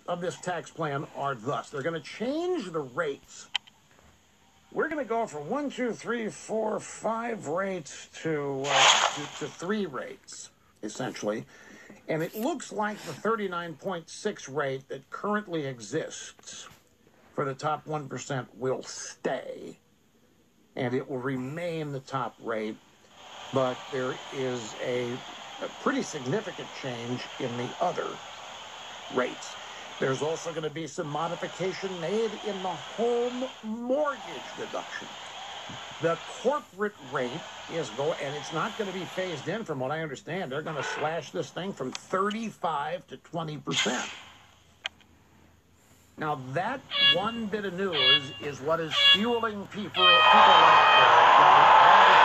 of this tax plan are thus. They're going to change the rates. We're going to go from 1, 2, 3, 4, 5 rates to 3 rates, essentially. And it looks like the 39.6 rate that currently exists for the top 1% will stay. And it will remain the top rate. But there is a pretty significant change in the other rates. There's also going to be some modification made in the home mortgage deduction. The corporate rate is and it's not going to be phased in from what I understand. They're going to slash this thing from 35 to 20%. Now, that one bit of news is what is fueling people like Robert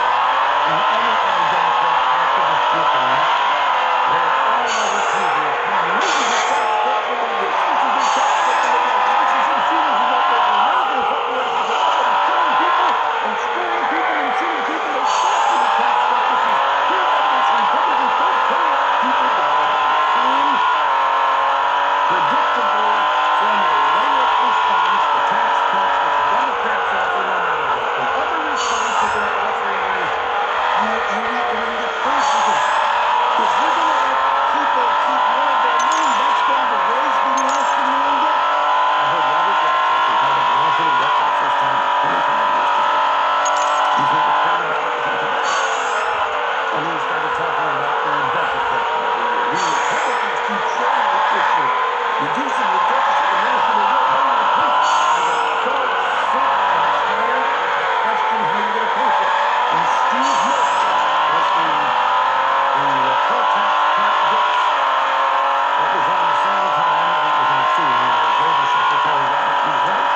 and any other Democrat activist group in that. They're all over TV. This is a tax cut for the rich. This is a tax cut for the rich. This is a series of what they're American corporations are all about killing people and screwing people and cheating people. They start with a tax cut. This is pure evidence. Republicans don't care what people do. Same predictable formulaic response to tax cuts that the Democrats offer no matter what. The other response that they're offering is, are we going to get close to this? If we're going to let people keep more of their money, that's going to raise the national debt. I heard Robert Redford talk about national debt for the first time in 25 years today. He's never cared about it until today. And then he started talking about their budget debt every year. We Republicans keep trying to push it, reducing the deficit of national debt. How are you going to pay for it? I got so sick and tired of the question, how are you going to pay for it? And Steve Miller was the pro-tax cut books. That was on the same time that was on scene as Labor Secretary Robert E. Reich.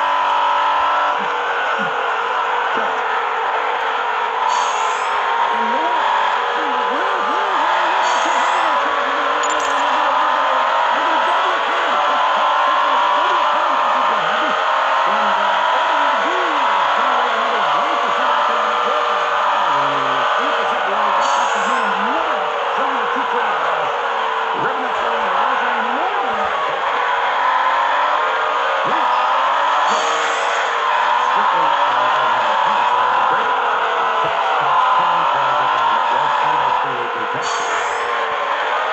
And more.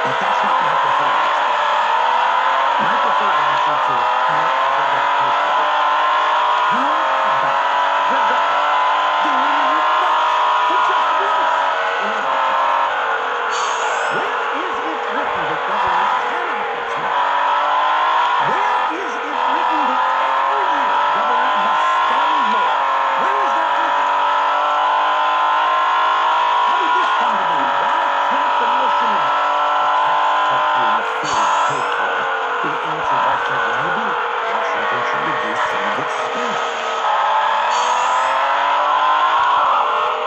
But that's not my preferred answer. My preferred answer to how they're going to pay for it. How about the government doing it best for just once in a lifetime? Where is it written that government cannot fix money? Where is it written that every year government must spend more? Where is that written? How did this come to be? Why can't the notion of paid for be answered by saying maybe Washington should reduce some of its spending?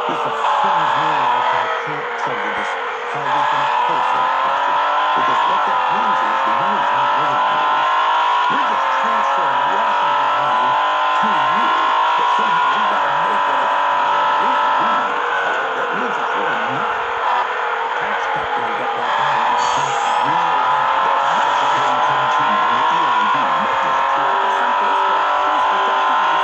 This offends me like I can't tell you this, how we can pay for that question. Because what that means is the money's not really yours. We're just transferring Washington money to you, but somehow we got to make it up. That means it's really not a tax cut that we got right now. It's just real. Like us on Facebook, facebook.com.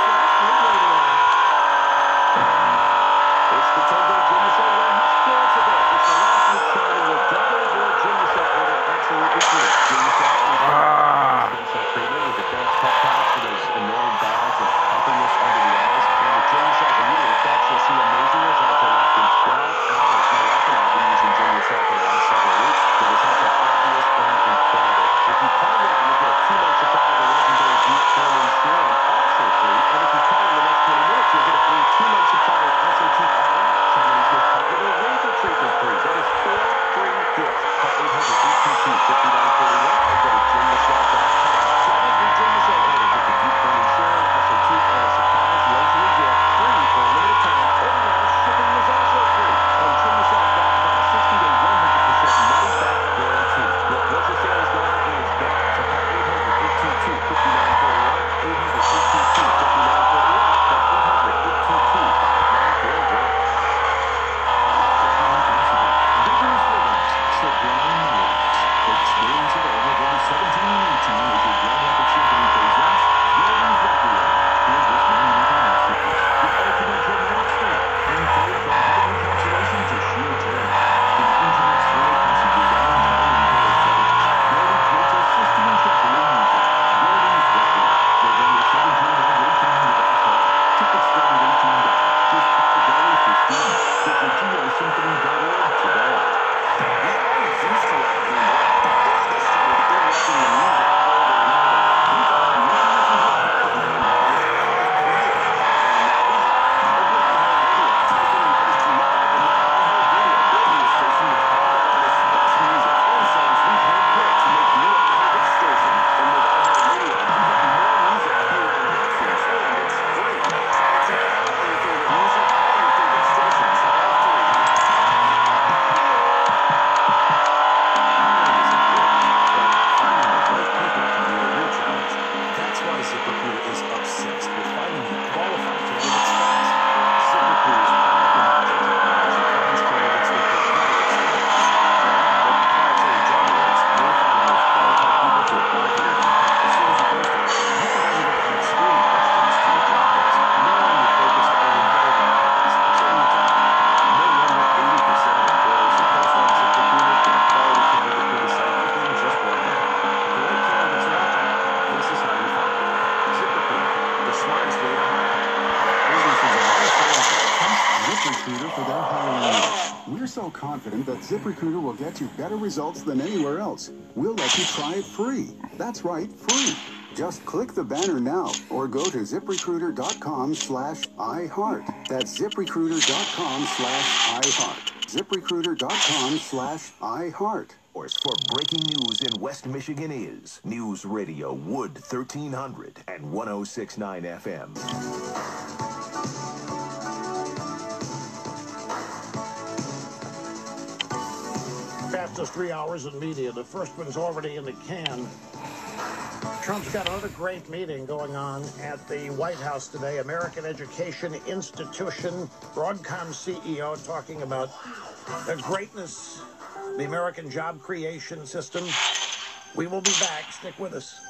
so confident that ZipRecruiter will get you better results than anywhere else, we'll let you try it free. That's right, free. Just click the banner now or go to ZipRecruiter.com/iHeart. That's ZipRecruiter.com/iHeart. ZipRecruiter.com/iHeart. For breaking news in West Michigan is News Radio Wood 1300 and 1069 FM. Fastest 3 hours in media. The first one's already in the can. Trump's got another great meeting going on at the White House today. American Education Institution, Broadcom CEO talking about the greatness, the American job creation system. We will be back. Stick with us.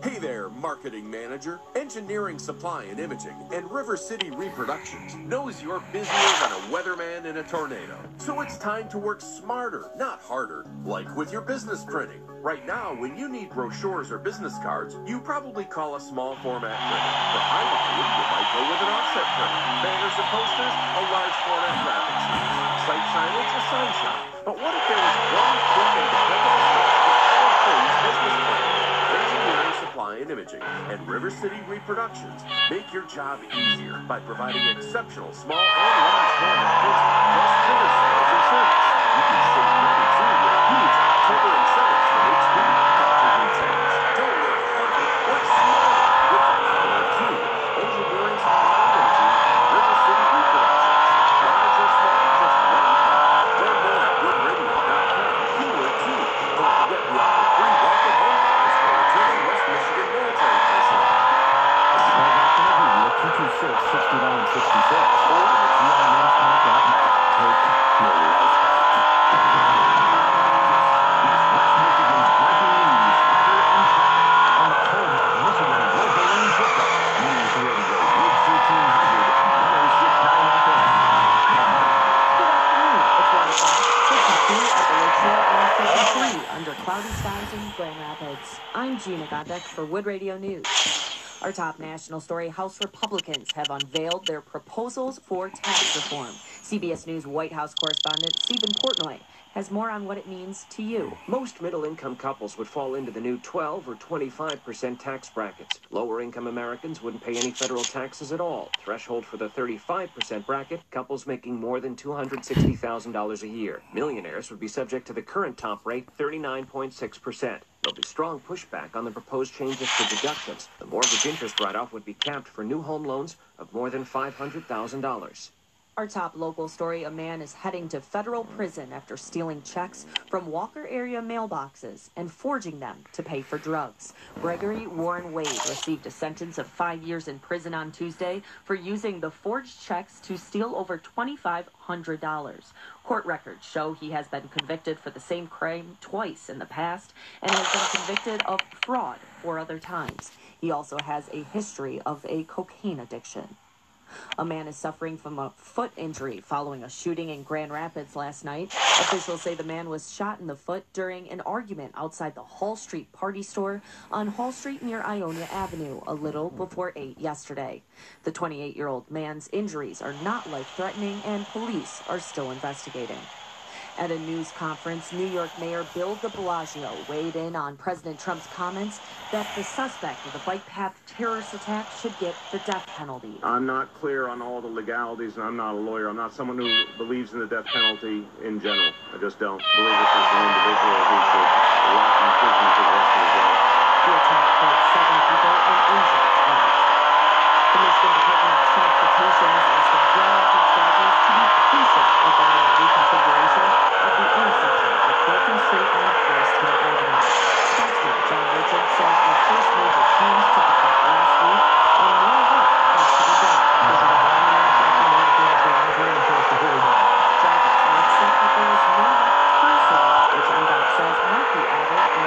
Hey there, marketing manager, engineering, supply and imaging, and River City Reproductions knows you're busier than a weatherman in a tornado. So it's time to work smarter, not harder, like with your business printing. Right now, when you need brochures or business cards, you probably call a small format printer. For high volume, you might go with an offset printer. Banners and posters, a large format graphics. Site signage, a sign shop. But what if there was one quick and dependable source for all things business printing? Engineering, supply, and imaging, and River City Reproductions make your job easier by providing exceptional small and large format printing, plus printer sales and service. You can save money too with huge October incentives from HP. Complete sales. Don't work harder, work smarter with the power of two. Engineering, supply, and imaging, River City Reproductions. Large or small, just one call. Learn more at woodradio.com. Keyword 2. Don't forget we offer free welcome home offers for returning West Michigan military personnel. Call back to Navy at 226-6966 or the GIMensConnect.net. Take your life back. West Michigan's breaking news, weather, and traffic on the home of Michigan local and football. News Radio, Wood 1300 and 1069 FM. Good afternoon. It's 1 o'clock. 52 at the Lake Shore and 53 under cloudy skies in Grand Rapids. I'm Gina Godek for Wood Radio News. Our top national story, House Republicans have unveiled their proposals for tax reform. CBS News White House correspondent Stephen Portnoy has more on what it means to you. Most middle-income couples would fall into the new 12 or 25% tax brackets. Lower-income Americans wouldn't pay any federal taxes at all. Threshold for the 35% bracket, couples making more than $260,000 a year. Millionaires would be subject to the current top rate, 39.6%. There'll be strong pushback on the proposed changes to deductions. The mortgage interest write-off would be capped for new home loans of more than $500,000. Our top local story, a man is heading to federal prison after stealing checks from Walker area mailboxes and forging them to pay for drugs. Gregory Warren Wade received a sentence of 5 years in prison on Tuesday for using the forged checks to steal over $2,500. Court records show he has been convicted for the same crime twice in the past and has been convicted of fraud 4 other times. He also has a history of a cocaine addiction. A man is suffering from a foot injury following a shooting in Grand Rapids last night. Officials say the man was shot in the foot during an argument outside the Hall Street Party Store on Hall Street near Ionia Avenue a little before 8 yesterday. The 28-year-old man's injuries are not life-threatening and police are still investigating. At a news conference, New York Mayor Bill de Blasio weighed in on President Trump's comments that the suspect of the bike path terrorist attack should get the death penalty. I'm not clear on all the legalities, and I'm not a lawyer. I'm not someone who believes in the death penalty in general. I just don't believe this is an individual who should rot in prison for the rest of his life. The attack killed 7 people and injured 1. The Michigan Department of Transportation is asking Grand Rapids drivers to be patient regarding the reconfiguration of the intersection at Fulton Street and Forest Hill Avenue. Spokesman John Richard says the first major change took effect last week and more work has to be done. Drivers are upset that there is no left turn signal, which NDOT says might be added in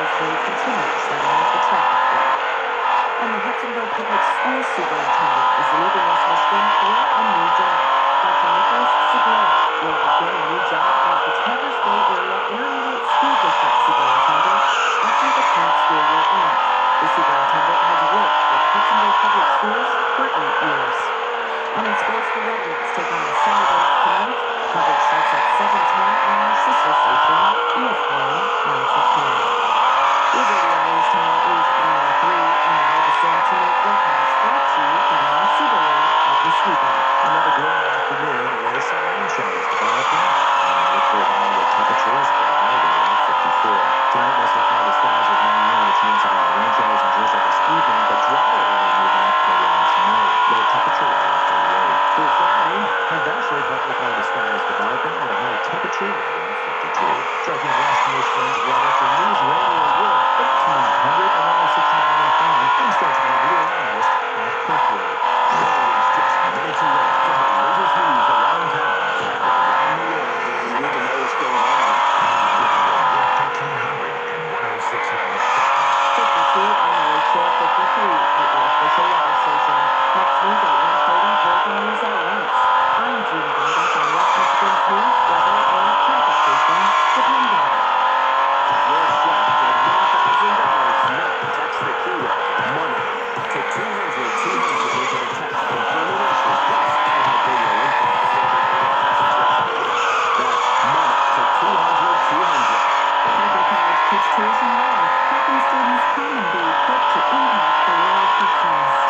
come and be equipped to impact the world he crossed.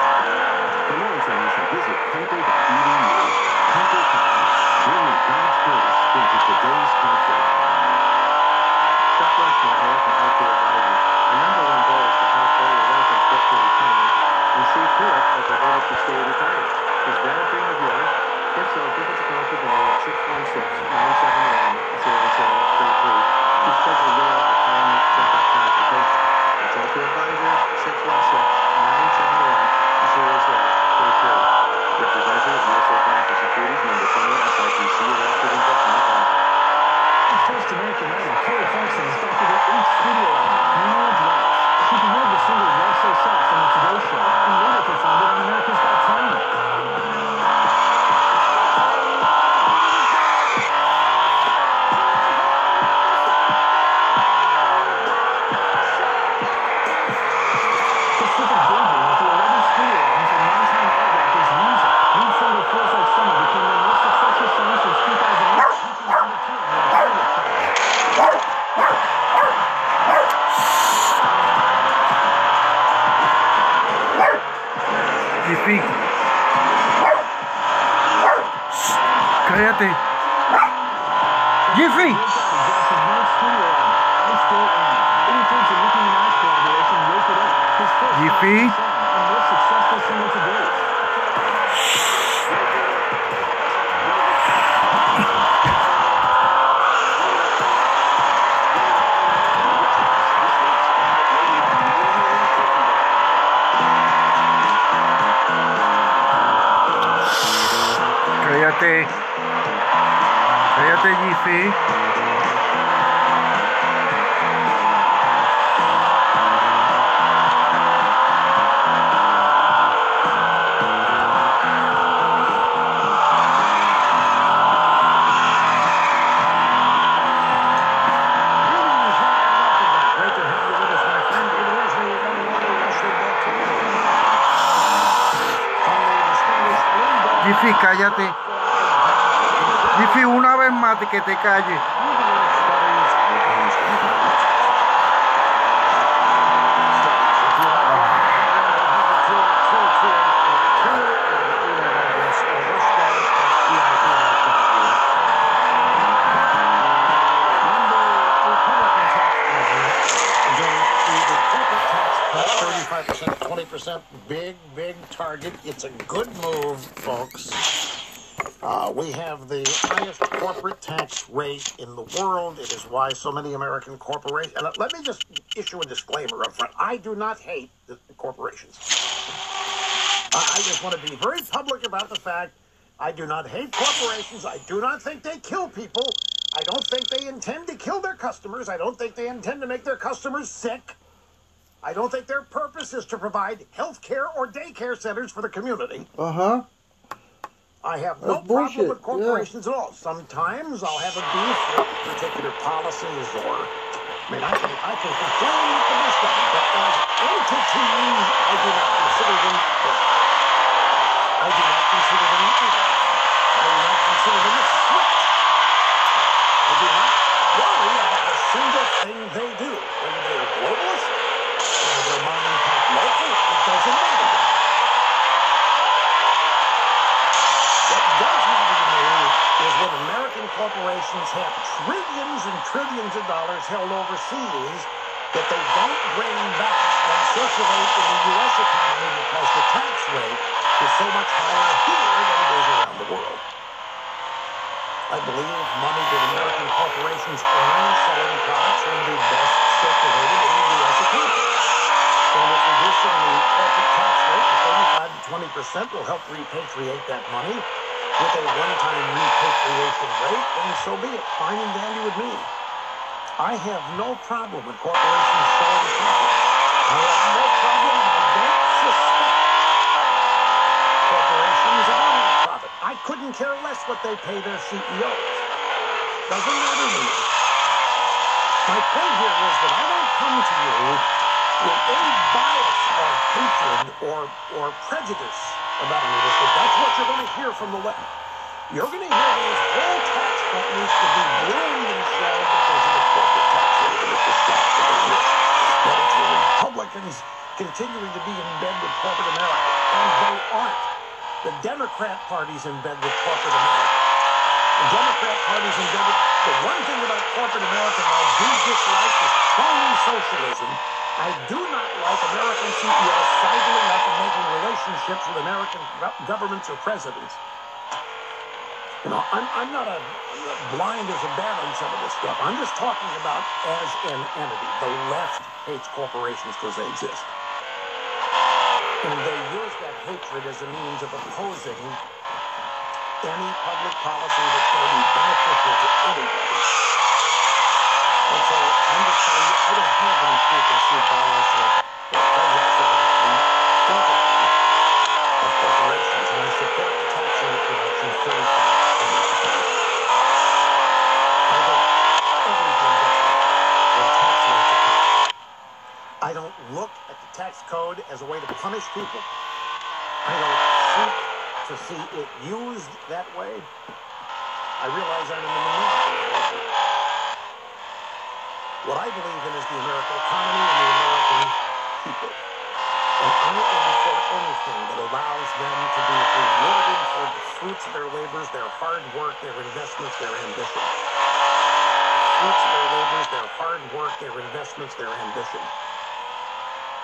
For more information, visit Piper.edu. Piper Company, bringing God's grace into today's culture. Chuck Westmore here from Healthy Advisors. Our number one goal is to help all your residents get to retirement and see to it that they're able to stay retired. Is that a dream of yours? If so, give us a call today at 616-971-0033 to schedule your retirement checkup consultation. That's Healthy Advisors, 616-971-0033. Representative of USA Financial Securities, number 20, SIPC, elected investment advisor. The first American writer, Kelly Clarkson, is back with her 8th studio album, Meaning of Life. She performed the single Love So Soft on the Today Show and later performed it on America's Got Talent. Pacific Daydream was the 11th studio album for longtime art rockers Music. Lead single Feels Like Summer became their most successful song since 2008, peaking number 2 on the Billboard chart. Jiffy. Cállate. Jiffy. Jiffy. Cállate. Cállate, Jiffy. Jiffy, cállate. Jiffy, una vez más que te calles. $35%, 20%, big target. It's a good move, folks. We have the highest corporate tax rate in the world. It is why so many American corporations... And let me just issue a disclaimer up front. I do not hate the corporations. I just want to be very public about the fact I do not hate corporations. I do not think they kill people. I don't think they intend to kill their customers. I don't think they intend to make their customers sick. I don't think their purpose is to provide health care or daycare centers for the community. Uh-huh. I have no problem with corporations at all. Sometimes I'll have a beef with particular policies or... I mean, I can complain with the best of them, but as entities, I do not consider them bad. I do not consider them evil. I do not consider them a threat. I do not worry about a single thing they do. Whether they're globalist, whether they're mom and pop local, it doesn't matter. What does matter to me is when American corporations have trillions and trillions of dollars held overseas that they don't bring back and circulate in the U.S. economy because the tax rate is so much higher here than it is around the world. I believe money that American corporations earn selling products will be best circulated in the U.S. economy. And with reducing the corporate tax rate to 35 to 20% will help repatriate that money with a one-time repatriation rate, and so be it. Fine and dandy with me. I have no problem with corporations selling profit. I have no problem, and I don't suspect corporations of owning profit. I couldn't care less what they pay their CEOs. Doesn't matter to me. My point here is that I don't come to you with any bias of hatred or prejudice about any of this, but that's what you're going to hear from the left. You're going to hear these whole tax companies to be ruining themselves because of the corporate tax rate and it's the stock of the rich. But it's the Republican Republicans continuing to be in bed with corporate America, and they aren't. The Democrat Party's in bed with corporate America. The Democrat Party's in bed with... The one thing about corporate America that I do dislike is phony socialism. I do not like American CEOs sidling up and making relationships with American governments or presidents. You know, I'm not blind as a bat on some of this stuff. I'm just talking about as an entity. The left hates corporations because they exist. And they use that hatred as a means of opposing any public policy that's going to be beneficial to anybody. And so I'm just telling you, I don't have any preconceived bias or prejudice about the entity of corporations, and I support the tax rate reduction 35%. I think everything gets better when tax rates are cut. I don't look at the tax code as a way to punish people. I don't seek to see it used that way. I realize I'm in the minority. What I believe in is the American economy and the American people. And I am for anything that allows them to be rewarded for the fruits of their labors, their hard work, their investments, their ambition. Fruits of their labors, their hard work, their investments, their ambition.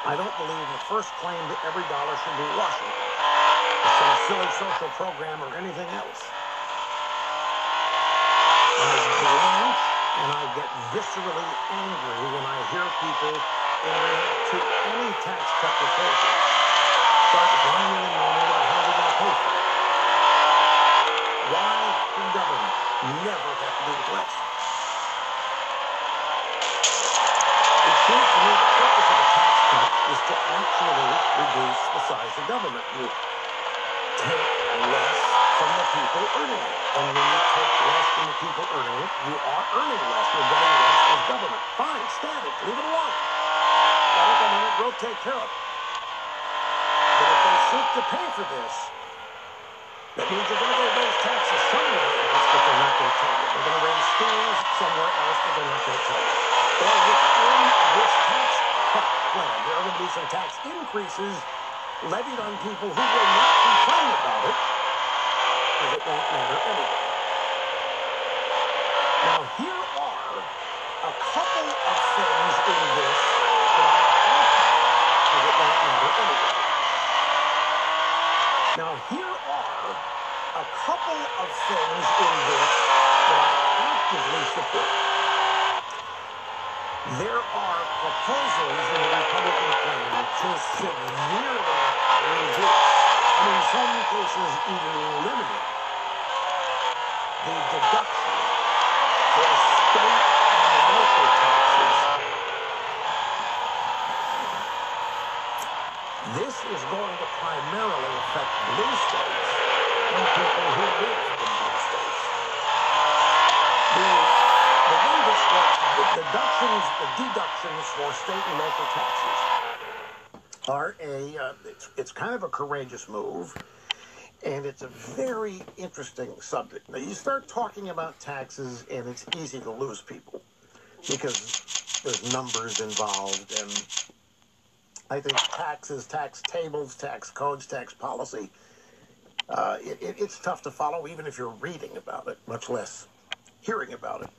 I don't believe the first claim to every dollar should be Washington, or some silly social program, or anything else. I blanch and I get viscerally angry when I hear people react to any tax cut proposal start whining and moaning about how they're going to pay for it. Why can government never have to do with less? It seems to me the purpose of a tax cut is to actually reduce the size of government. You take less from the people earning it. And when you take less from the people earning it, you are earning less. You're getting less as government. Fine, static, leave it alone. Let the government will take care of it. But if they seek to pay for this, that means you're going to go raise taxes somewhere else, but they're not going to tell you. They're going to raise fees somewhere else, but they're not going to tell you. Or within this tax cut plan, there are going to be some tax increases levied on people who will not complain about it, because it won't matter anyway. Now, here are a couple of things in this that I because it won't matter anyway. Now, here are a couple of things in this that I actively support. There are proposals in the Republican plan to severely reduce, and in some cases even eliminate, the deduction for state and local taxes. This is going to primarily affect blue states and people who live in blue states. The way this works, the deductions for state and local taxes are it's kind of a courageous move, and it's a very interesting subject. Now, you start talking about taxes, and it's easy to lose people because there's numbers involved, and I think taxes, tax tables, tax codes, tax policy, it's tough to follow even if you're reading about it, much less hearing about it.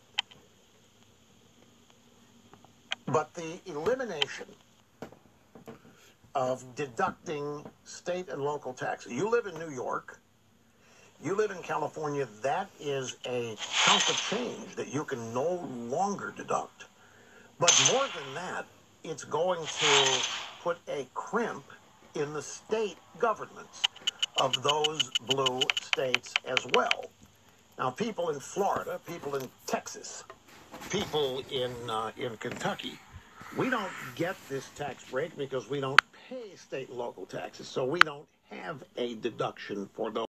But the elimination of deducting state and local taxes. You live in New York, you live in California, that is a chunk of change that you can no longer deduct. But more than that, it's going to put a crimp in the state governments of those blue states as well. Now, people in Florida, people in Texas, people in Kentucky, we don't get this tax break because we don't pay state and local taxes, so we don't have a deduction for those.